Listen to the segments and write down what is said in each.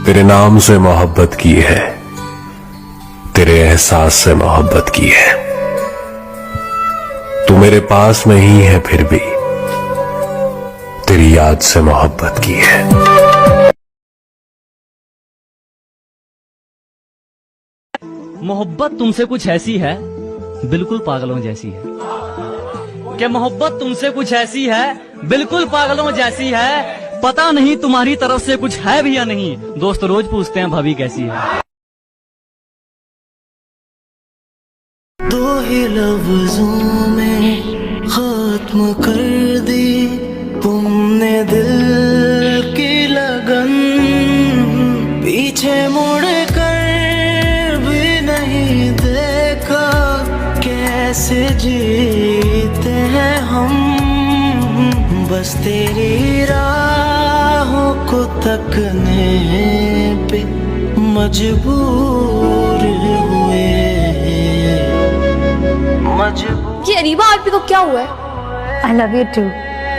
तेरे नाम से मोहब्बत की है, तेरे एहसास से मोहब्बत की है। तू मेरे पास नहीं है फिर भी तेरी याद से मोहब्बत की है। मोहब्बत तुमसे कुछ ऐसी है बिल्कुल पागलों जैसी है। कि मोहब्बत तुमसे कुछ ऐसी है बिल्कुल पागलों जैसी है। पता नहीं तुम्हारी तरफ से कुछ है भी या नहीं। दोस्त रोज पूछते हैं भाभी कैसी है। दो ही लफ्जों में खत्म कर दी तुमने दिल की लगन। पीछे मुड़ कर भी नहीं देखा कैसे जीते हैं हम। बस तेरी राहों को तकने पे मजबूर हुए। कि अरीबा आरपी को क्या हुआ है? I love you too,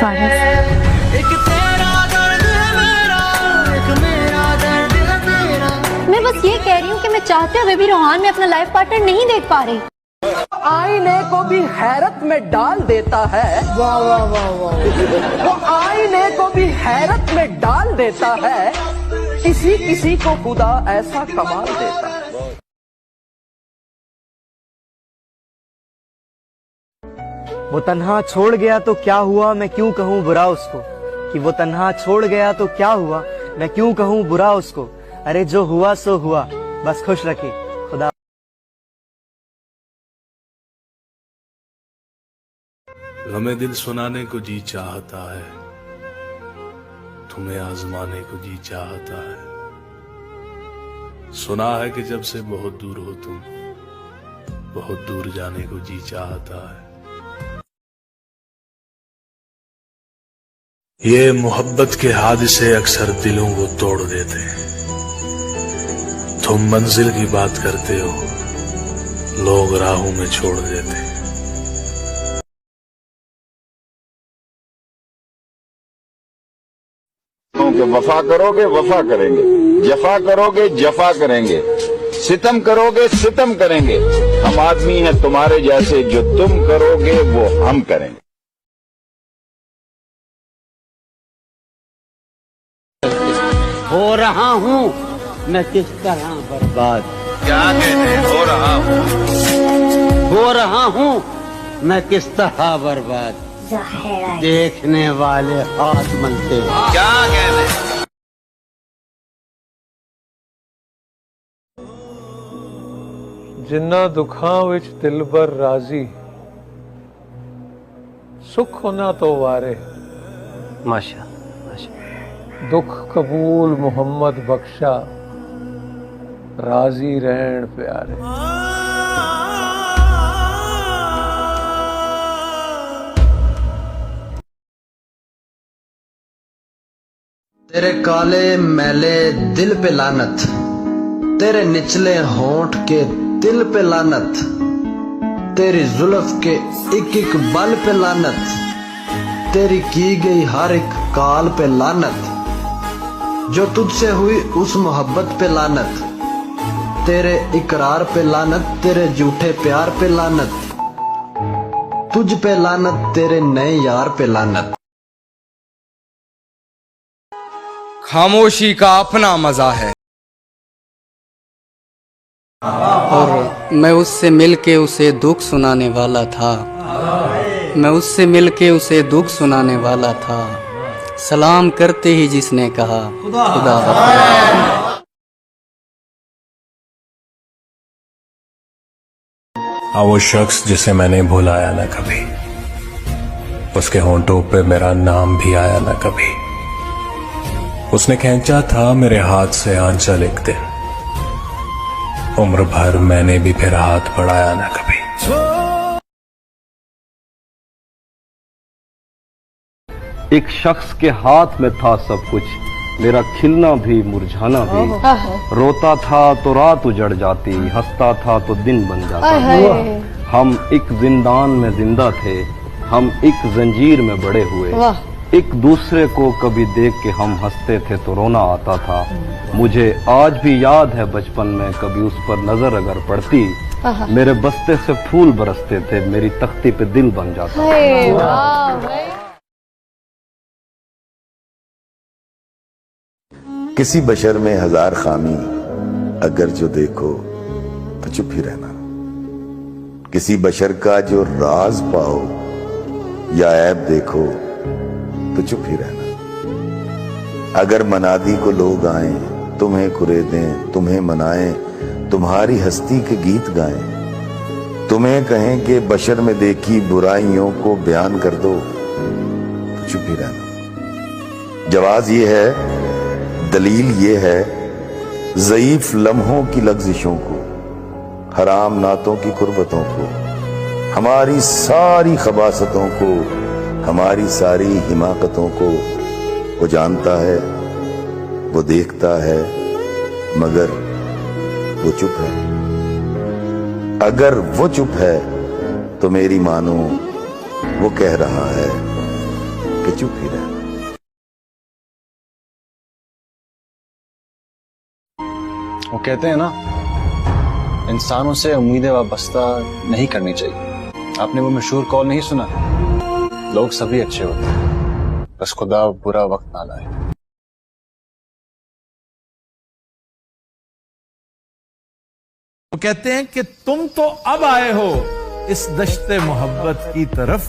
Faris. एक तेरा दर्द है मेरा, एक मेरा दर्द है तेरा। मैं बस ये कह रही हूँ कि मैं चाहते हुए भी रोहान में अपना लाइफ पार्टनर नहीं देख पा रही। आईने को भी हैरत में डाल देता है। वाह वाह वाह वाह। वो आईने को भी हैरत में डाल देता है। किसी किसी को खुदा ऐसा कमाल देता है। वो तन्हा छोड़ गया तो क्या हुआ, मैं क्यों कहूँ बुरा उसको। कि वो तन्हा छोड़ गया तो क्या हुआ, मैं क्यों कहूँ बुरा उसको। अरे जो हुआ सो हुआ, बस खुश रखे खुदा। गमे दिल सुनाने को जी चाहता है, तुम्हें आजमाने को जी चाहता है। सुना है कि जब से बहुत दूर हो तुम, बहुत दूर जाने को जी चाहता है। ये मोहब्बत के हादसे अक्सर दिलों को तोड़ देते हैं। तुम मंजिल की बात करते हो, लोग राहों में छोड़ देते हैं। वफा करोगे वफा करेंगे, जफा करोगे जफा करेंगे, सितम करोगे सितम करेंगे। हम आदमी हैं तुम्हारे जैसे, जो तुम करोगे वो हम करेंगे। हो रहा हूँ मैं किस तरह बर्बाद। क्या कहते हो रहा हूँ, हो रहा हूँ मैं किस तरह बर्बाद। देखने वाले हाथ मलते हैं। क्या कहते जिन्ना दुखां विच दिलबर राजी, सुख उन्हां तो वारे। माशा दुख कबूल मोहम्मद बख्शा, राजी रहन प्यारे। तेरे काले मैले दिल पे लानत, तेरे निचले होंठ के दिल पे लानत, तेरी जुल्फ के एक एक बल पे लानत, तेरी की गई हर एक काल पे लानत, जो तुझसे हुई उस मोहब्बत पे लानत, तेरे इकरार पे लानत, तेरे झूठे प्यार पे लानत, तुझ पे लानत, तेरे नए यार पे लानत। खामोशी का अपना मजा है। और मैं उससे मिलके उसे दुख सुनाने वाला था, मैं उससे मिलके उसे दुख सुनाने वाला था। सलाम करते ही जिसने कहा खुदा हाफ़िज़। हाँ, वो शख्स जिसे मैंने भुलाया ना कभी, उसके होंठों पे मेरा नाम भी आया ना कभी। उसने खींचा था मेरे हाथ से आंचल एक दिन, उम्र भर मैंने भी फिर हाथ बढ़ाया ना कभी। एक शख्स के हाथ में था सब कुछ, मेरा खिलना भी मुरझाना भी। रोता था तो रात उजड़ जाती, हंसता था तो दिन बन जाता। हम एक जिंदान में जिंदा थे, हम एक जंजीर में बड़े हुए। एक दूसरे को कभी देख के हम हंसते थे तो रोना आता था। मुझे आज भी याद है बचपन में कभी उस पर नजर अगर पड़ती, मेरे बस्ते से फूल बरसते थे, मेरी तख्ती पे दिल बन जाता था। किसी बशर में हजार खामी अगर जो देखो तो चुप ही रहना। किसी बशर का जो राज पाओ या ऐब देखो तो चुप ही रहना। अगर मनादी को लोग आए, तुम्हें कुरेदें, तुम्हें मनाएं, तुम्हारी हस्ती के गीत गाएं, तुम्हें कहें कि बशर में देखी बुराइयों को बयान कर दो तो चुप ही रहना। जवाब ये है, दलील ये है, ज़ईफ लम्हों की लग़ज़िशों को, हराम नातों की कुर्बतों को, हमारी सारी खबासतों को, हमारी सारी हिमाकतों को वो जानता है, वो देखता है, मगर वो चुप है। अगर वो चुप है तो मेरी मानो वो कह रहा है कि चुप ही रहना। वो कहते हैं ना, इंसानों से उम्मीदें वाबस्ता नहीं करनी चाहिए। आपने वो मशहूर कॉल नहीं सुना? लोग सभी अच्छे होते हैं, बस खुदा बुरा वक्त ना लाए। वो कहते हैं कि तुम तो अब आए हो इस दश्ते मोहब्बत की तरफ।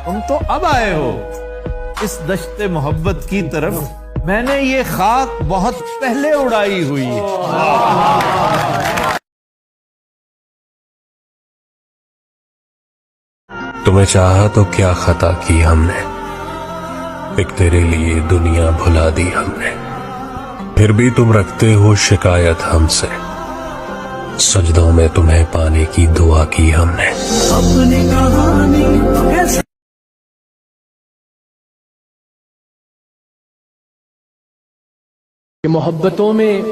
तुम तो अब आए हो इस दश्ते मोहब्बत की तरफ। मैंने ये खाक बहुत पहले उड़ाई हुई है। तुम्हें चाहा तो क्या खता की हमने, एक तेरे लिए दुनिया भुला दी हमने। फिर भी तुम रखते हो शिकायत हमसे, सजदों में तुम्हें पाने की दुआ की हमने। अपनी कहानी कैसे मोहब्बतों में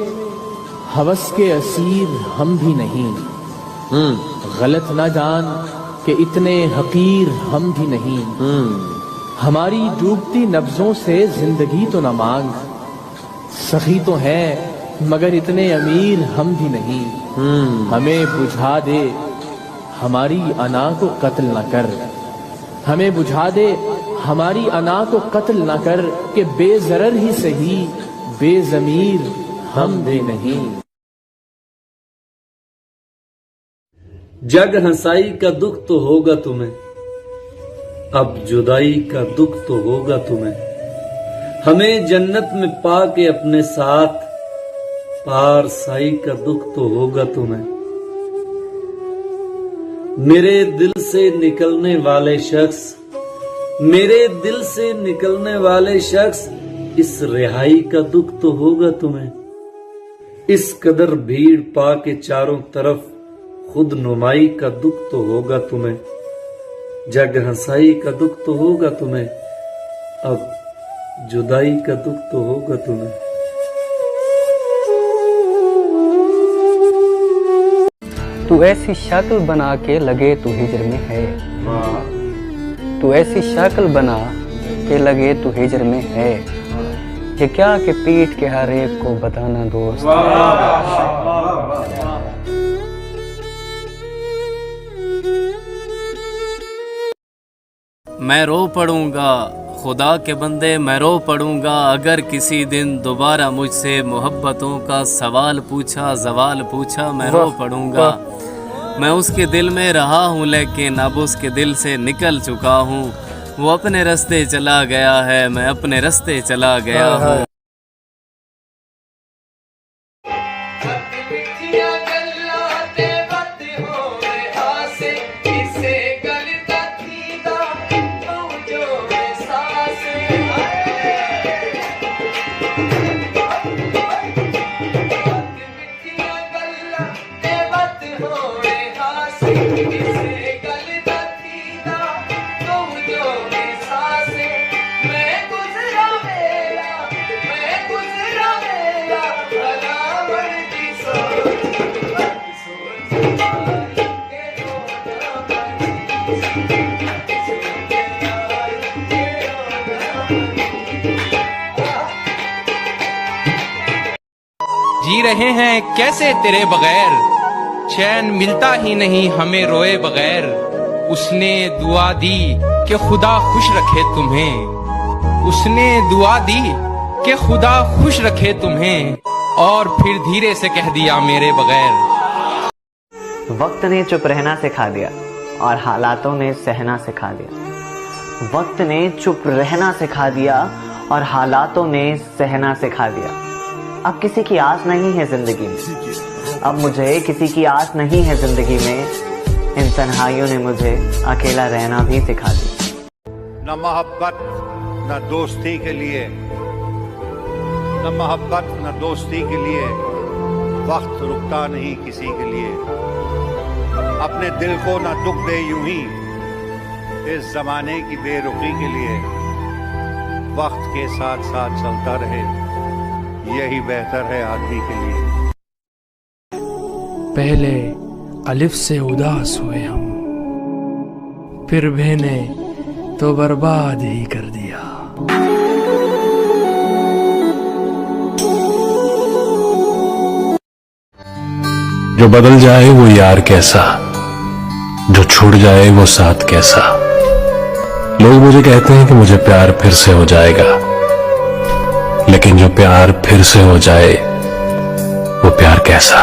हवस के असीर हम भी नहीं, गलत ना जान कि इतने हकीर हम भी नहीं। हमारी डूबती नब्जों से जिंदगी तो न मांग, सखी तो है मगर इतने अमीर हम भी नहीं। हमें बुझा दे हमारी अना को कत्ल न कर, हमें बुझा दे हमारी अना को कत्ल न कर, कि बेजरर ही सही बेजमीर हम भी नहीं। जग हंसाई का दुख तो होगा तुम्हें, अब जुदाई का दुख तो होगा तुम्हें। हमें जन्नत में पाके अपने साथ, पार साई का दुख तो होगा तुम्हें। मेरे दिल से निकलने वाले शख्स, मेरे दिल से निकलने वाले शख्स, इस रिहाई का दुख तो होगा तुम्हें। इस कदर भीड़ पाके चारों तरफ, खुद नुमाई का दुख तो होगा तुम्हें। जग हंसाई का दुख तो होगा तुम्हें, अब जुदाई का दुख तो होगा तुम्हें। तू ऐसी शक्ल बना के लगे तू हिजर में है, तू ऐसी शक्ल बना के लगे तू हिजर में है। ये क्या कि पीठ के हर एक को बताना दोस्त। मैं रो पड़ूंगा खुदा के बंदे, मैं रो पड़ूंगा अगर किसी दिन दोबारा मुझसे मोहब्बतों का सवाल पूछा, जवाल पूछा। मैं रो पड़ूंगा। मैं उसके दिल में रहा हूँ लेकिन अब उसके दिल से निकल चुका हूँ। वो अपने रास्ते चला गया है, मैं अपने रास्ते चला गया हूँ। जी रहे हैं कैसे तेरे बगैर, चैन मिलता ही नहीं हमें रोए बगैर। उसने दुआ दी कि खुदा खुश रखे तुम्हें, उसने दुआ दी कि खुदा खुश रखे तुम्हें, और फिर धीरे से कह दिया मेरे बगैर। वक्त ने चुप रहना सिखा दिया और हालातों ने सहना सिखा दिया। वक्त ने चुप रहना सिखा दिया और हालातों ने सहना सिखा दिया। अब किसी की आस नहीं है जिंदगी में, अब मुझे किसी की आस नहीं है जिंदगी में। इन तन्हाइयों ने मुझे अकेला रहना भी सिखा दिया। न मोहब्बत न दोस्ती के लिए, न मोहब्बत न दोस्ती के लिए वक्त रुकता नहीं किसी के लिए। अपने दिल को न दुख दे यूं ही इस जमाने की बेरुखी के लिए। वक्त के साथ साथ चलता रहे यही बेहतर है आदमी के लिए। पहले अलिफ से उदास हुए हम, फिर भेने तो बर्बाद ही कर दिया। जो बदल जाए वो यार कैसा, जो छूट जाए वो साथ कैसा। लोग मुझे कहते हैं कि मुझे प्यार फिर से हो जाएगा, लेकिन जो प्यार फिर से हो जाए वो प्यार कैसा।